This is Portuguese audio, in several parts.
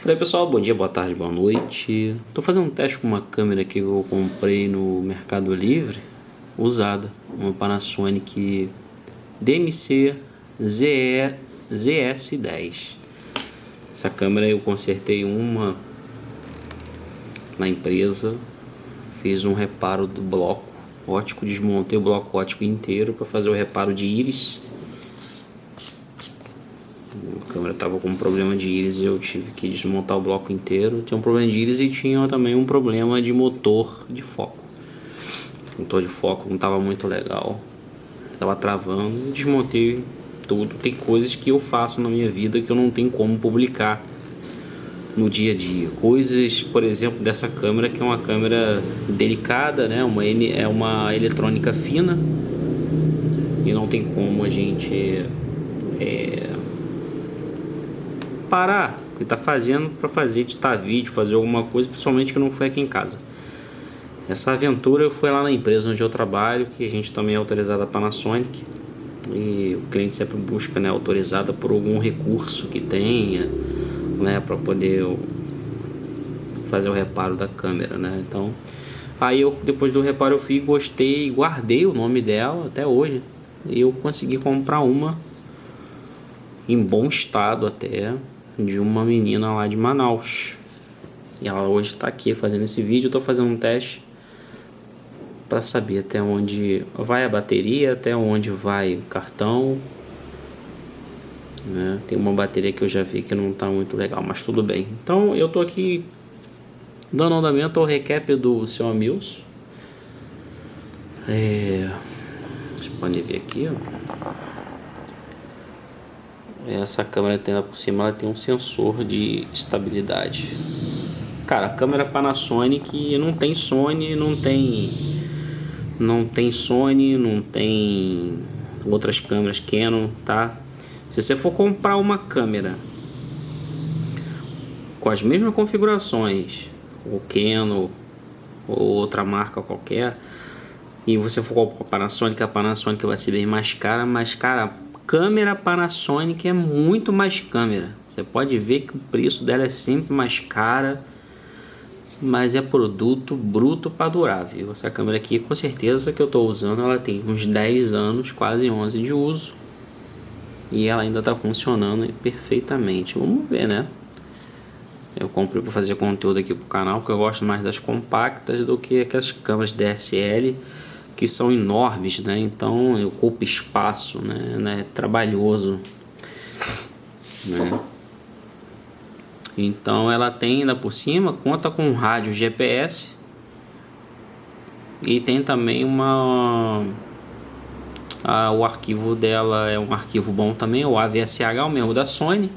Fala aí pessoal, bom dia, boa tarde, boa noite. Tô fazendo um teste com uma câmera que eu comprei no Mercado Livre, usada, uma Panasonic DMC ZS10. Essa câmera eu consertei uma na empresa, fiz um reparo do bloco óptico, desmontei o bloco óptico inteiro para fazer o reparo de íris. A câmera estava com um problema de íris e eu tive que desmontar o bloco inteiro. Tinha um problema de íris e tinha também um problema de motor de foco. O motor de foco não estava muito legal, estava travando. Desmontei tudo. Tem coisas que eu faço na minha vida que eu não tenho como publicar no dia a dia. Coisas, por exemplo, dessa câmera, que é uma câmera delicada, né? É uma eletrônica fina e não tem como a gente parar o que está fazendo para fazer, editar vídeo, fazer alguma coisa, principalmente que não foi aqui em casa. Essa aventura eu fui lá na empresa onde eu trabalho, que a gente também é autorizado a Panasonic, e o cliente sempre busca, né, autorizada por algum recurso que tenha, né, para poder fazer o reparo da câmera, né? Então, aí eu, depois do reparo, eu fui, gostei, guardei o nome dela até hoje, e eu consegui comprar uma em bom estado até, de uma menina lá de Manaus, e ela hoje está aqui fazendo esse vídeo. Eu estou fazendo um teste para saber até onde vai a bateria, até onde vai o cartão, né? Tem uma bateria que eu já vi que não está muito legal, mas tudo bem. Então eu estou aqui dando andamento ao recap do seu Amilson. Vocês podem ver aqui, ó. Essa câmera que tem lá por cima, ela tem um sensor de estabilidade. Cara, a câmera Panasonic não tem Sony, não tem Sony, não tem outras câmeras Canon, tá? Se você for comprar uma câmera com as mesmas configurações, ou Canon ou outra marca qualquer, e você for comprar a Panasonic vai ser bem mais cara, mas cara, câmera Panasonic é muito mais câmera. Você pode ver que o preço dela é sempre mais cara, mas é produto bruto para durar, viu? Essa câmera aqui, com certeza que eu estou usando, ela tem uns 10 anos, quase 11 de uso, e ela ainda está funcionando perfeitamente. Vamos ver, né? Eu comprei para fazer conteúdo aqui pro canal, porque eu gosto mais das compactas do que aquelas câmeras DSL que são enormes, né? Então eu ocupo espaço, né? É trabalhoso, né? Então ela tem ainda por cima, conta com rádio GPS e tem também o arquivo dela é um arquivo bom também, o AVSH, o mesmo da Sony,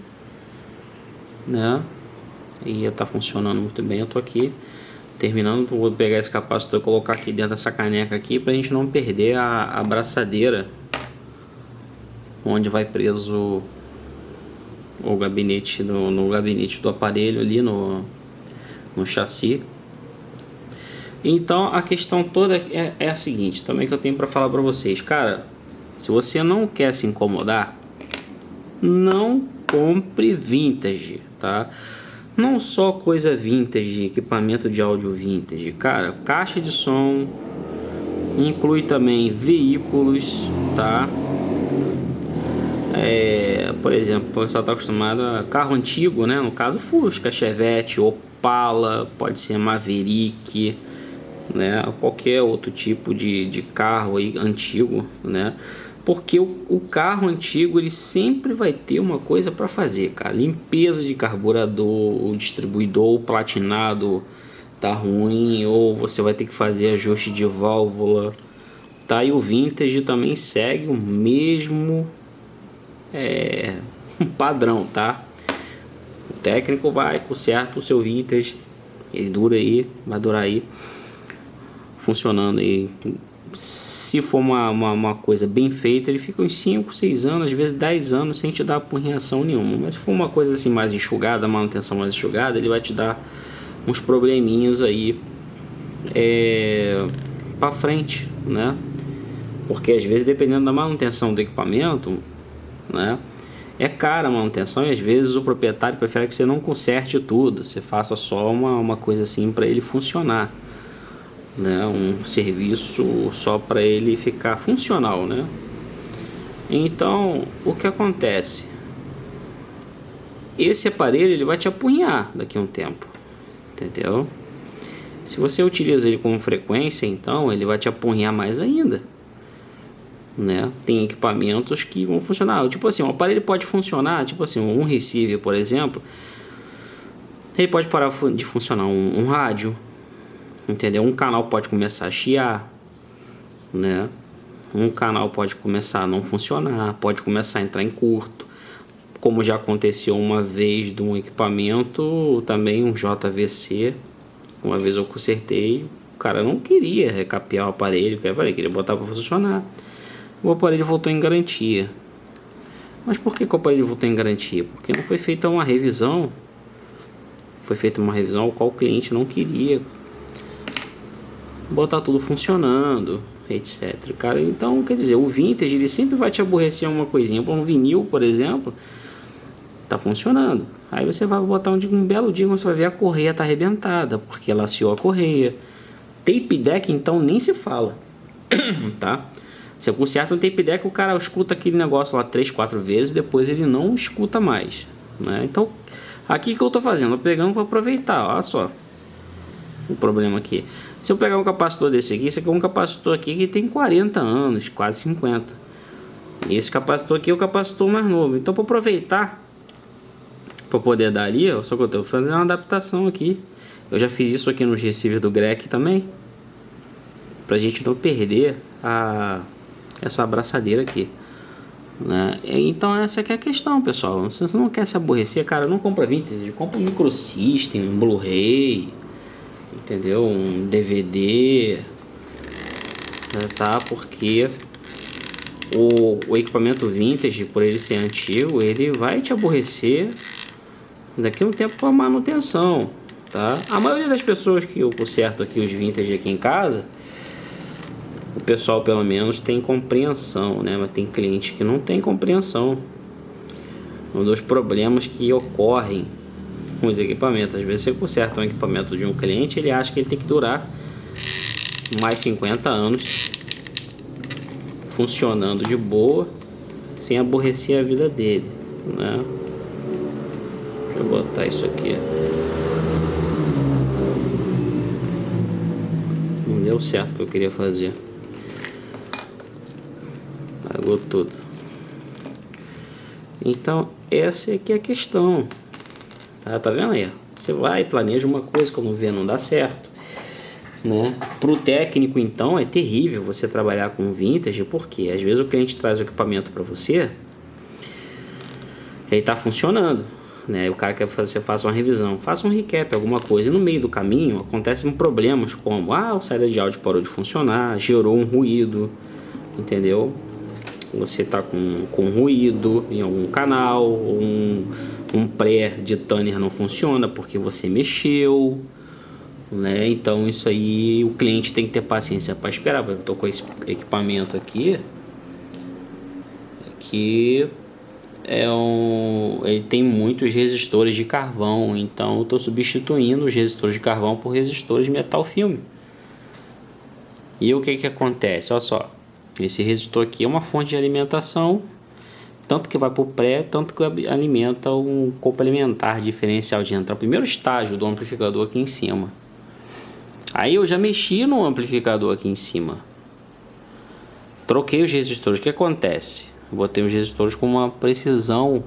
né? E tá funcionando muito bem. Eu tô aqui terminando, vou pegar esse capacitor e colocar aqui dentro dessa caneca aqui pra gente não perder a abraçadeira onde vai preso o gabinete no gabinete do aparelho ali no chassi. Então a questão toda é a seguinte, também, que eu tenho para falar para vocês, cara. Se você não quer se incomodar, não compre vintage, tá? Não só coisa vintage, equipamento de áudio vintage, cara. Caixa de som, inclui também veículos, tá? Por exemplo, o pessoal está acostumado a carro antigo, né? No caso, Fusca, Chevette, Opala, pode ser Maverick, né? Qualquer outro tipo de carro aí antigo, né? Porque o carro antigo, ele sempre vai ter uma coisa para fazer, cara. Limpeza de carburador, o distribuidor platinado tá ruim, ou você vai ter que fazer ajuste de válvula, tá? E o vintage também segue o mesmo padrão, tá? O técnico vai, conserta o seu vintage, ele dura aí, vai durar aí funcionando aí. Se for uma coisa bem feita, ele fica uns 5, 6 anos, às vezes 10 anos sem te dar reação nenhuma. Mas se for uma coisa assim mais enxugada, manutenção mais enxugada, ele vai te dar uns probleminhas aí para frente, né? Porque às vezes, dependendo da manutenção do equipamento, né, é cara a manutenção e às vezes o proprietário prefere que você não conserte tudo, você faça só uma coisa assim para ele funcionar, né? Um serviço só para ele ficar funcional, né? Então, o que acontece? Esse aparelho ele vai te apunhar daqui a um tempo, entendeu? Se você utiliza ele com frequência, então ele vai te apunhar mais ainda, né? Tem equipamentos que vão funcionar, tipo assim, o aparelho pode funcionar, tipo assim, um receiver, por exemplo, ele pode parar de funcionar um rádio, entendeu? Um canal pode começar a chiar, né? Um canal pode começar a não funcionar, pode começar a entrar em curto, como já aconteceu uma vez de um equipamento, também um JVC, uma vez eu consertei, o cara não queria recapear o aparelho, queria botar para funcionar. O aparelho voltou em garantia. Mas por que o aparelho voltou em garantia? Porque não foi feita uma revisão. Foi feita uma revisão ao qual o cliente não queria botar tudo funcionando, etc. Cara, então, quer dizer, o vintage ele sempre vai te aborrecer uma coisinha. Um vinil, por exemplo, tá funcionando. Aí você vai botar um belo dia, você vai ver a correia tá arrebentada, porque laceou a correia. Tape deck, então, nem se fala, tá? Você conserta um tape deck, o cara escuta aquele negócio lá 3, 4 vezes, depois ele não escuta mais, né? Então, aqui que eu tô fazendo, eu pegando para aproveitar, olha só o problema aqui. Se eu pegar um capacitor desse aqui, esse aqui é um capacitor aqui que tem 40 anos, quase 50. Esse capacitor aqui é o capacitor mais novo. Então, para aproveitar, para poder dar ali, ó, só que eu tô fazendo uma adaptação aqui. Eu já fiz isso aqui nos receivers do Grec também, pra gente não perder essa abraçadeira aqui, né? Então essa aqui é a questão, pessoal. Se você não quer se aborrecer, cara, não compra vintage, compra um microsystem, um Blu-ray, entendeu? Um DVD, tá? Porque o equipamento vintage, por ele ser antigo, ele vai te aborrecer daqui a um tempo com a manutenção, tá? A maioria das pessoas que eu conserto aqui os vintage aqui em casa, o pessoal pelo menos tem compreensão, né? Mas tem cliente que não tem compreensão. Um dos problemas que ocorrem com os equipamentos, às vezes você conserta um equipamento de um cliente, ele acha que ele tem que durar mais 50 anos funcionando de boa, sem aborrecer a vida dele, né? Deixa eu botar isso aqui. Não deu certo o que eu queria fazer. Pagou tudo. Então essa aqui é a questão, tá vendo aí? Você vai, planeja uma coisa, quando vê não dá certo, né? Pro técnico então é terrível você trabalhar com vintage, porque às vezes o cliente traz o equipamento para você, ele tá funcionando, né? O cara quer que você faça uma revisão, faça um recap, alguma coisa, e no meio do caminho acontecem problemas como a saída de áudio parou de funcionar, gerou um ruído, entendeu? Você tá com ruído em algum canal, um pré de tanner não funciona porque você mexeu, né? Então isso aí o cliente tem que ter paciência para esperar. Eu tô com esse equipamento aqui que ele tem muitos resistores de carvão, então eu estou substituindo os resistores de carvão por resistores de metal filme. E o que acontece? Olha só, esse resistor aqui é uma fonte de alimentação, tanto que vai para o pré, tanto que alimenta um complementar diferencial de entrada, o primeiro estágio do amplificador aqui em cima. Aí eu já mexi no amplificador aqui em cima, troquei os resistores. O que acontece? Eu botei os resistores com uma precisão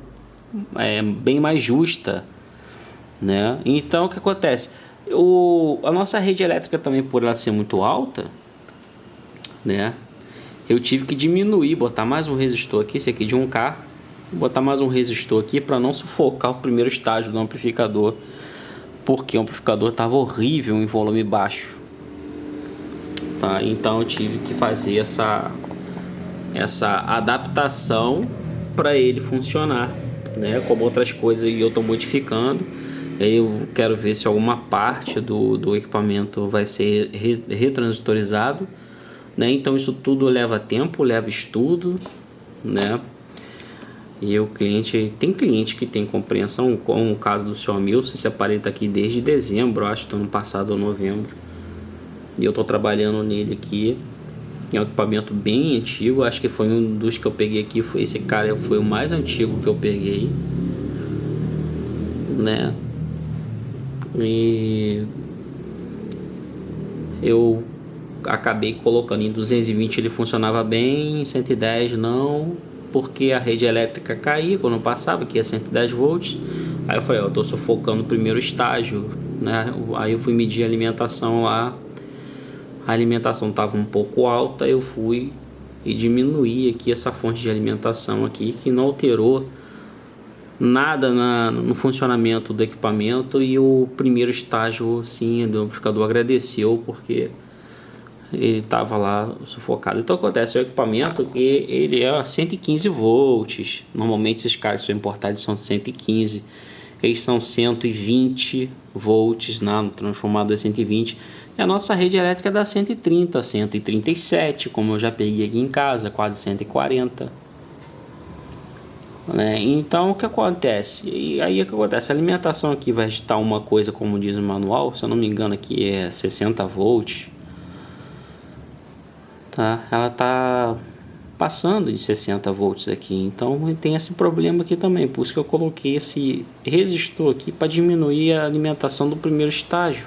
bem mais justa, né? Então o que acontece? A nossa rede elétrica também, por ela ser muito alta, né? Eu tive que diminuir, botar mais um resistor aqui, esse aqui de 1K, botar mais um resistor aqui para não sufocar o primeiro estágio do amplificador, porque o amplificador estava horrível em volume baixo, tá? Então eu tive que fazer essa adaptação para ele funcionar, né? Como outras coisas eu estou modificando, eu quero ver se alguma parte do equipamento vai ser retransistorizado, né? Então isso tudo leva tempo, leva estudo, né? E o cliente, tem cliente que tem compreensão, como o caso do seu Hamilton. Esse aparelho está aqui desde dezembro, acho, do ano passado ou novembro. E eu estou trabalhando nele aqui. É um equipamento bem antigo, acho que foi um dos que eu peguei aqui, foi esse cara, foi o mais antigo que eu peguei, né? E eu acabei colocando em 220, ele funcionava bem, em 110 não, porque a rede elétrica caía quando eu passava, que é 110 volts. Aí eu falei, eu tô sufocando o primeiro estágio, né? Aí eu fui medir a alimentação lá, a alimentação estava um pouco alta, eu fui e diminuí aqui essa fonte de alimentação aqui, que não alterou nada no funcionamento do equipamento. E o primeiro estágio, sim, do amplificador agradeceu, porque ele estava lá sufocado. Então acontece, o equipamento que ele é 115 volts, normalmente esses caras que são importados são 115, eles são 120 volts, no transformador 120, e a nossa rede elétrica dá 130, 137, como eu já peguei aqui em casa, quase 140, né? Então o que acontece? E aí o que acontece? A alimentação aqui vai estar uma coisa, como diz o manual, se eu não me engano aqui é 60 volts, tá? Ela tá passando de 60 volts aqui, então tem esse problema aqui também, por isso que eu coloquei esse resistor aqui para diminuir a alimentação do primeiro estágio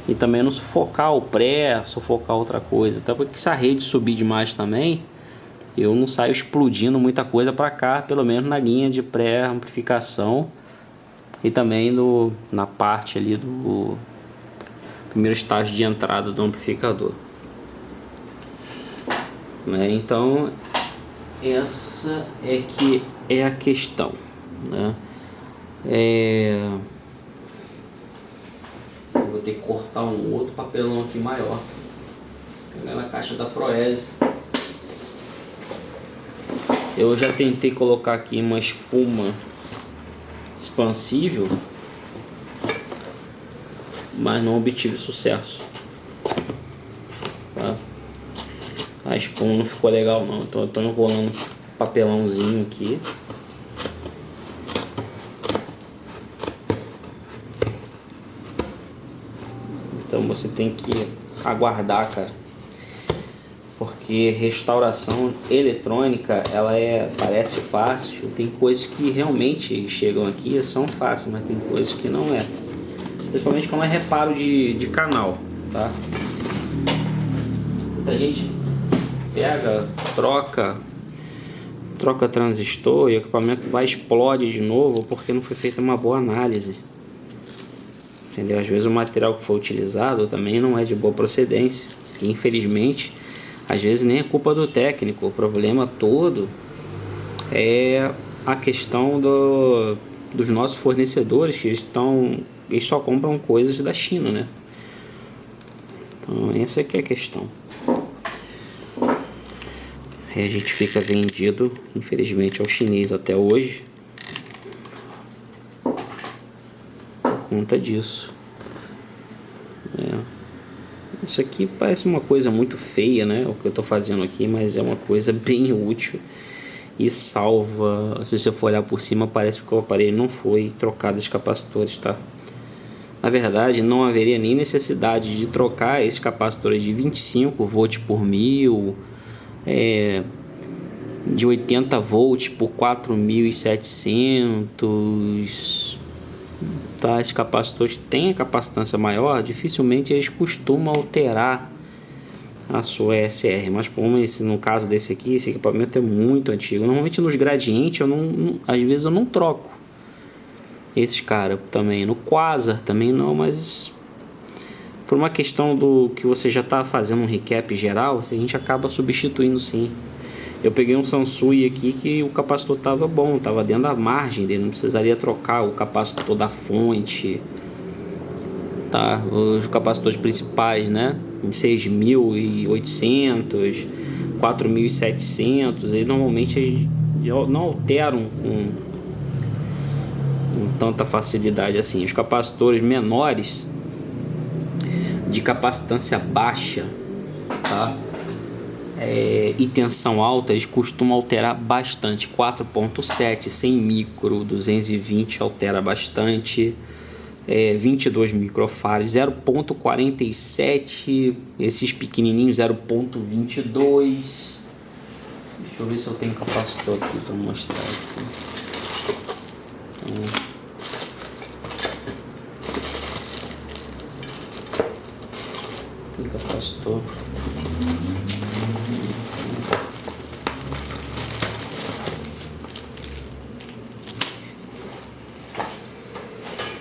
e também não sufocar o pré, sufocar outra coisa, até porque se a rede subir demais também, eu não saio explodindo muita coisa para cá, pelo menos na linha de pré-amplificação e também na parte ali do primeiro estágio de entrada do amplificador, né? Então essa é que é a questão, né? Eu vou ter que cortar um outro papelão aqui maior, pegar na caixa da Proese. Eu já tentei colocar aqui uma espuma expansível, mas não obtive sucesso, tá? A espuma não ficou legal não, então eu tô enrolando papelãozinho aqui. Então você tem que aguardar, cara, porque restauração eletrônica, ela parece fácil, tem coisas que realmente chegam aqui são fáceis, mas tem coisas que não é, principalmente quando é reparo de canal, tá? Muita gente pega, troca transistor e o equipamento explode de novo porque não foi feita uma boa análise, entendeu? Às vezes o material que foi utilizado também não é de boa procedência e, infelizmente, às vezes nem é culpa do técnico, o problema todo é a questão dos nossos fornecedores, que eles só compram coisas da China, né? Então essa aqui é a questão. A gente fica vendido, infelizmente, ao chinês até hoje por conta disso. Isso aqui parece uma coisa muito feia, né? O que eu tô fazendo aqui, mas é uma coisa bem útil e salva. Se você for olhar por cima, parece que o aparelho não foi trocado os capacitores, tá? Na verdade, não haveria nem necessidade de trocar esses capacitores de 25 volts por 1000, de 80 volts por 4700, tá? Esses capacitores têm a capacitância maior, dificilmente eles costumam alterar a sua ESR, mas como no caso desse aqui, esse equipamento é muito antigo. Normalmente nos gradientes às vezes eu não troco esses caras também, no Quasar também não, mas por uma questão do que você já está fazendo um recap geral, a gente acaba substituindo sim. Eu peguei um Sansui aqui que o capacitor estava bom, estava dentro da margem dele, não precisaria trocar o capacitor da fonte, tá? Os capacitores principais, né? 6.800, 4.700, eles normalmente não alteram com tanta facilidade assim. Os capacitores menores, de capacitância baixa, tá? e tensão alta, eles costumam alterar bastante. 4.7, 100 micro, 220 altera bastante. 22 microfarads, 0.47, esses pequenininhos 0.22. Deixa eu ver se eu tenho capacitor aqui para mostrar aqui. Tem capacitor.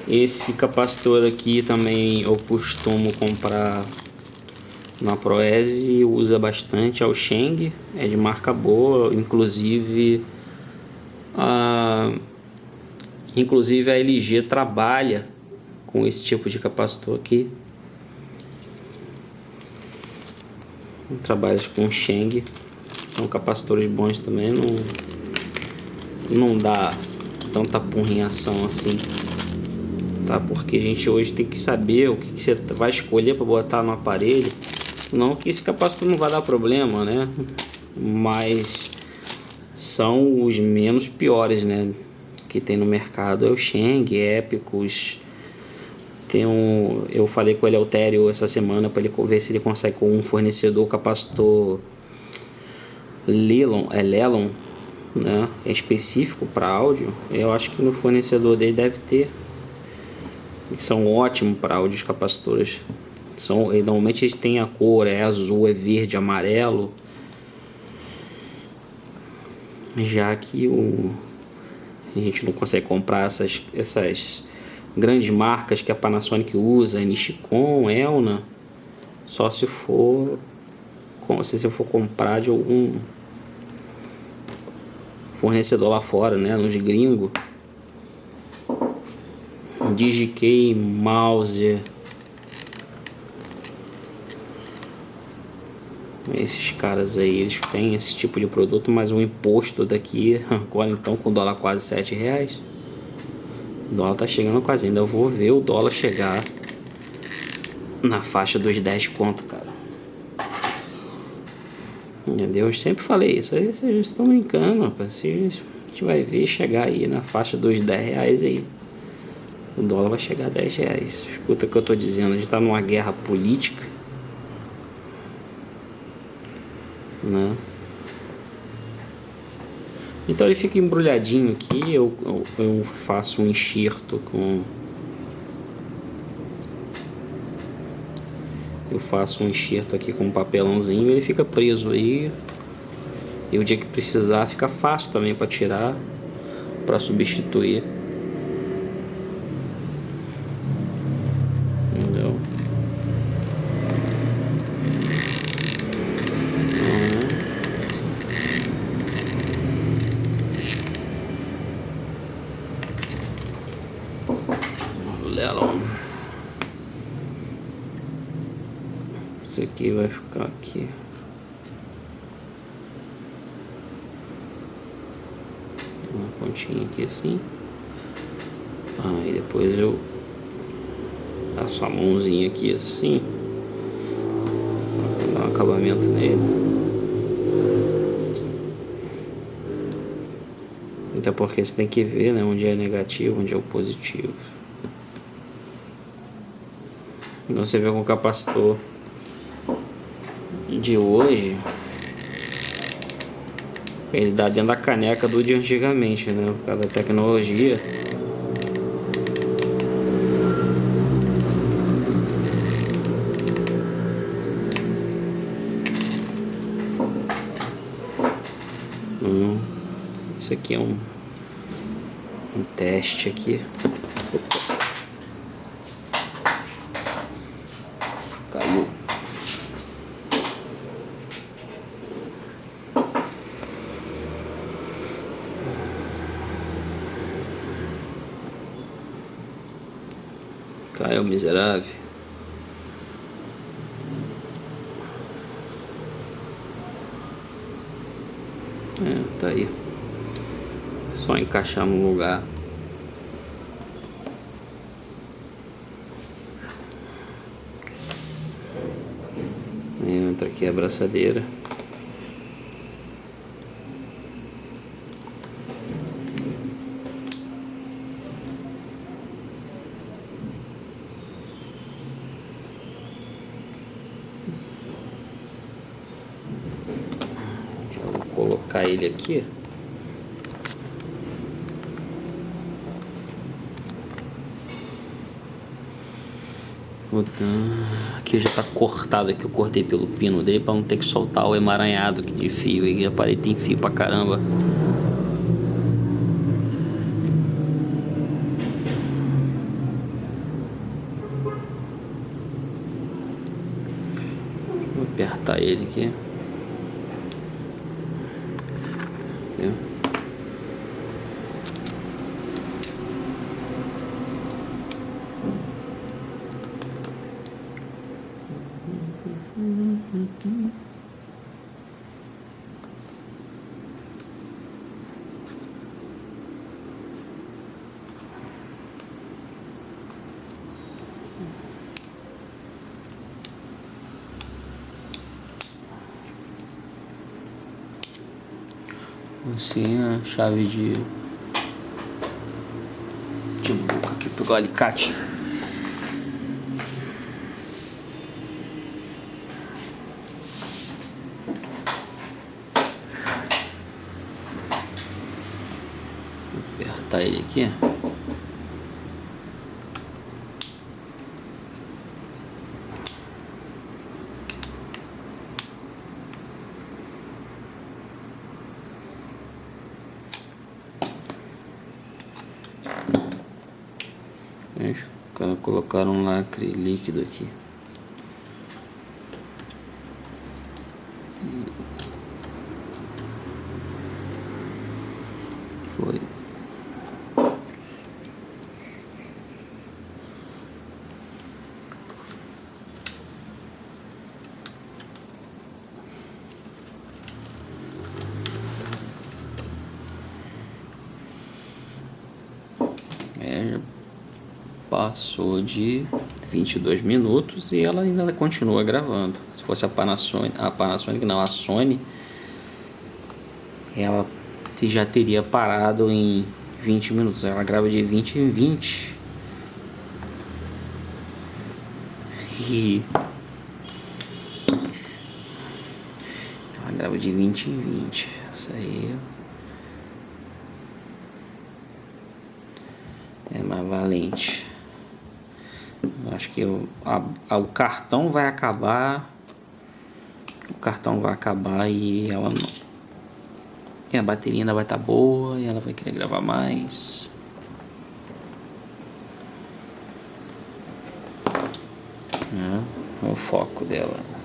Esse capacitor aqui também eu costumo comprar na Proese, usa bastante, é o Sheng, é de marca boa, inclusive a LG trabalha com esse tipo de capacitor aqui. Trabalha com Sheng, são capacitores bons também, não dá tanta porrinhação assim. Tá? Porque a gente hoje tem que saber o que você vai escolher para botar no aparelho. Não que esse capacitor não vai dar problema, né? Mas são os menos piores, né? Que tem no mercado é o Sheng, Epicus. Eu falei com o Eleutério essa semana para ele ver se ele consegue com um fornecedor capacitor Lelon, né? É específico para áudio. Eu acho que no fornecedor dele deve ter. São ótimos para áudios capacitores. Normalmente eles têm a cor, é azul, é verde, amarelo. Já que a gente não consegue comprar essas grandes marcas que a Panasonic usa, Nichicon, Elna, só se você for comprar de algum fornecedor lá fora, né, nos gringos. DigiKey, Mouse, esses caras aí, eles têm esse tipo de produto, mas o imposto daqui, agora então com o dólar quase R$7, o dólar tá chegando quase, ainda eu vou ver o dólar chegar na faixa dos 10 conto, cara. Entendeu? Eu sempre falei isso, aí vocês estão brincando, rapaz. A gente vai ver chegar aí na faixa dos R$10 aí. O dólar vai chegar a R$10. Escuta o que eu tô dizendo, a gente tá numa guerra política, né? Então ele fica embrulhadinho aqui, eu faço um enxerto com... Eu faço um enxerto aqui com um papelãozinho, ele fica preso aí. E o dia que precisar fica fácil também para tirar, para substituir. Isso aqui vai ficar aqui. Uma pontinha aqui assim. Aí depois eu passo a mãozinha aqui assim, pra dar um acabamento nele. Até porque você tem que ver, né, onde é negativo, onde é o positivo. Então você vê com o capacitor de hoje, ele dá dentro da caneca do de antigamente, né? Por causa da tecnologia. Isso aqui é um teste aqui. Caiu. Caiu, miserável. Tá aí. Só encaixar no lugar. Entra aqui a abraçadeira. ele aqui. Aqui já tá cortado aqui, eu cortei pelo pino dele para não ter que soltar o emaranhado aqui de fio. E a parede tem fio pra caramba. Vou apertar ele aqui. Assim, a chave de boca aqui, pegar o alicate. Vou apertar ele aqui. Os caras colocaram um lacre líquido aqui. Foi. Já passou de 22 minutos e ela ainda continua gravando. Se fosse a Panasonic não, a Sony, ela já teria parado em 20 minutos. Ela grava de 20 em 20. E ela grava de 20 em 20. Isso aí é mais valente. Acho que o cartão vai acabar. O cartão vai acabar e ela não. E a bateria ainda vai estar boa e ela vai querer gravar mais. É o foco dela.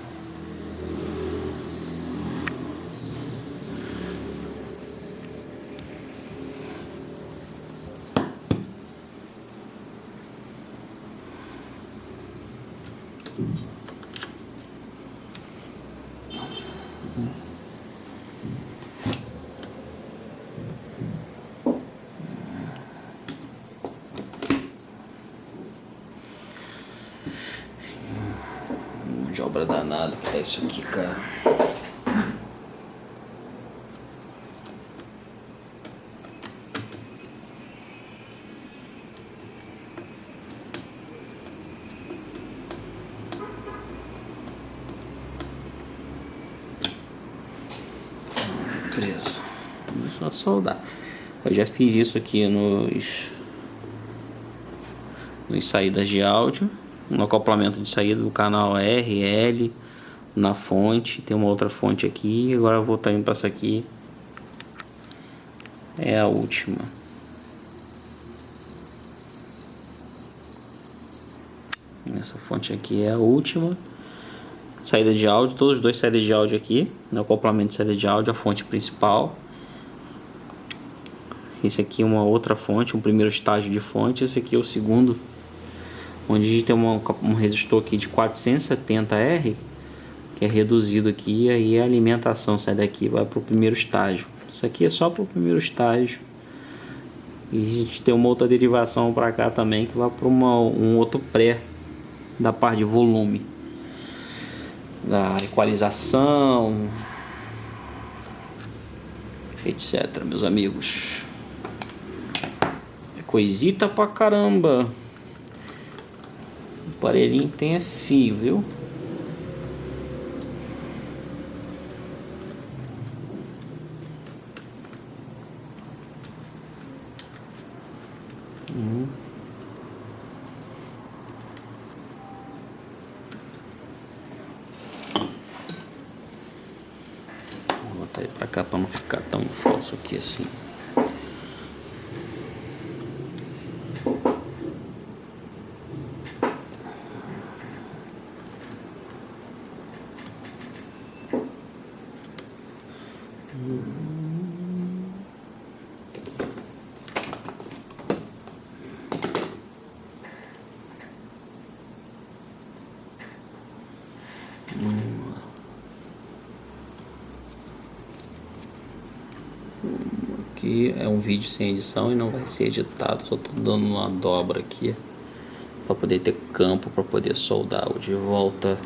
De obra danada que tá isso aqui, cara. Preso. Só soldar. Eu já fiz isso aqui nos saídas de áudio, no acoplamento de saída do canal RL, na fonte, tem uma outra fonte aqui. Agora eu vou estar indo para essa aqui, é a última. Essa fonte aqui é a última. Saída de áudio, todos os dois saídas de áudio aqui, no acoplamento de saída de áudio, a fonte principal. Esse aqui é uma outra fonte, um primeiro estágio de fonte. Esse aqui é o segundo, onde a gente tem um resistor aqui de 470R, que é reduzido aqui, e aí a alimentação sai daqui, vai para o primeiro estágio. Isso aqui é só para o primeiro estágio. E a gente tem uma outra derivação para cá também, que vai para um outro pré da parte de volume, da equalização, etc, meus amigos. É coisita pra caramba. O aparelhinho tem fio, viu? Vou botar ele pra cá pra não ficar tão falso aqui assim. Aqui é um vídeo sem edição e não vai ser editado, só tô dando uma dobra aqui para poder ter campo para poder soldar de volta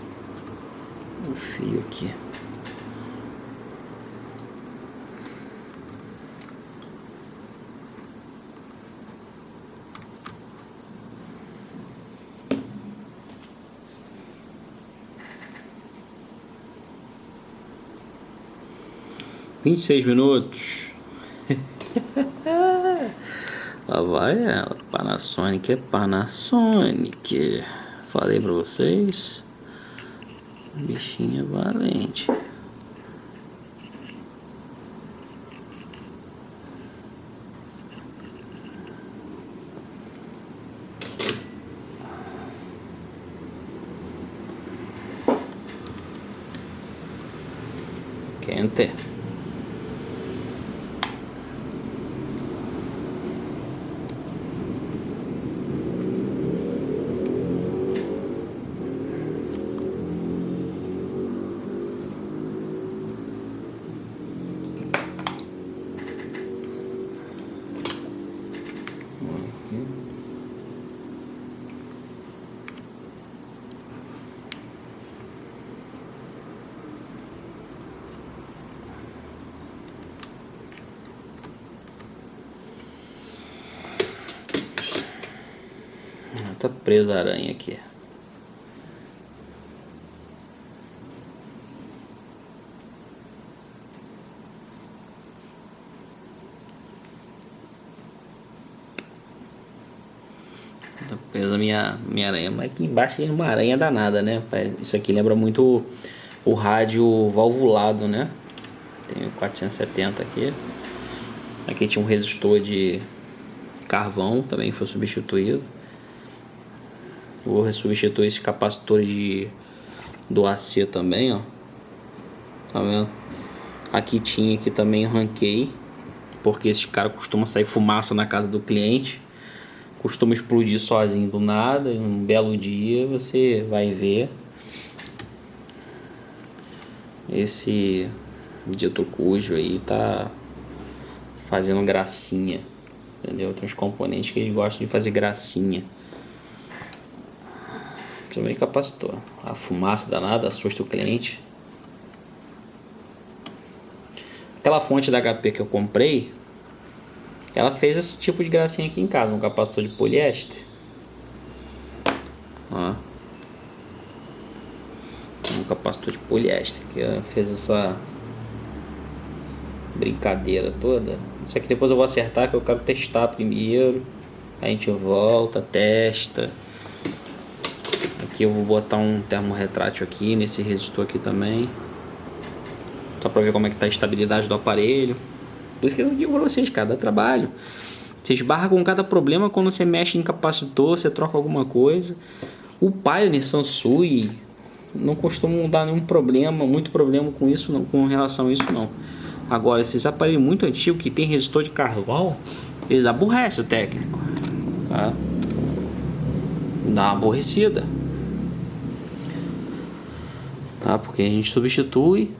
o fio aqui. Vinte e 26 minutos. Lá vai ela. Panasonic é Panasonic. Falei pra vocês. Bichinha valente. Quente. Tá presa a aranha aqui. Tá presa a minha aranha, mas aqui embaixo tem uma aranha danada, né? Isso aqui lembra muito o rádio valvulado, né? Tem o 470 aqui. Aqui tinha um resistor de carvão, também foi substituído. Vou substituir esse capacitor do AC também, ó. Tá vendo? Aqui tinha, que também arranquei, porque esse cara costuma sair fumaça na casa do cliente, costuma explodir sozinho do nada, e um belo dia você vai ver esse dito cujo aí tá fazendo gracinha, entendeu? Tem uns componentes que eles gostam de fazer gracinha. Também capacitor. A fumaça danada assusta o cliente. Aquela fonte da HP que eu comprei, ela fez esse tipo de gracinha aqui em casa, um capacitor de poliéster. Ó. Um capacitor de poliéster que ela fez essa brincadeira toda. Isso aqui depois eu vou acertar, que eu quero testar primeiro. Aí a gente volta, testa. Aqui eu vou botar um termorretrátil aqui nesse resistor aqui também, só para ver como é que tá a estabilidade do aparelho. Por isso que eu digo para vocês, cara, dá trabalho. Você esbarra com cada problema quando você mexe em capacitor, você troca alguma coisa. O Pioneer, Sansui não costumam dar nenhum problema, muito problema com isso, não, com relação a isso não. Agora, esses aparelhos muito antigos que tem resistor de carvão, eles aborrecem o técnico, tá? Dá uma aborrecida. Tá? Porque a gente substitui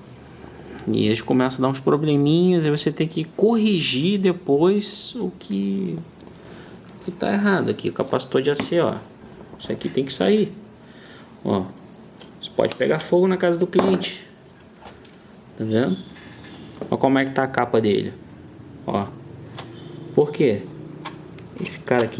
e eles começam a dar uns probleminhas e você tem que corrigir depois o que tá errado aqui. O capacitor de AC, ó, isso aqui tem que sair, ó. Isso pode pegar fogo na casa do cliente, tá vendo? Olha como é que tá a capa dele, ó. Por quê? Esse cara aqui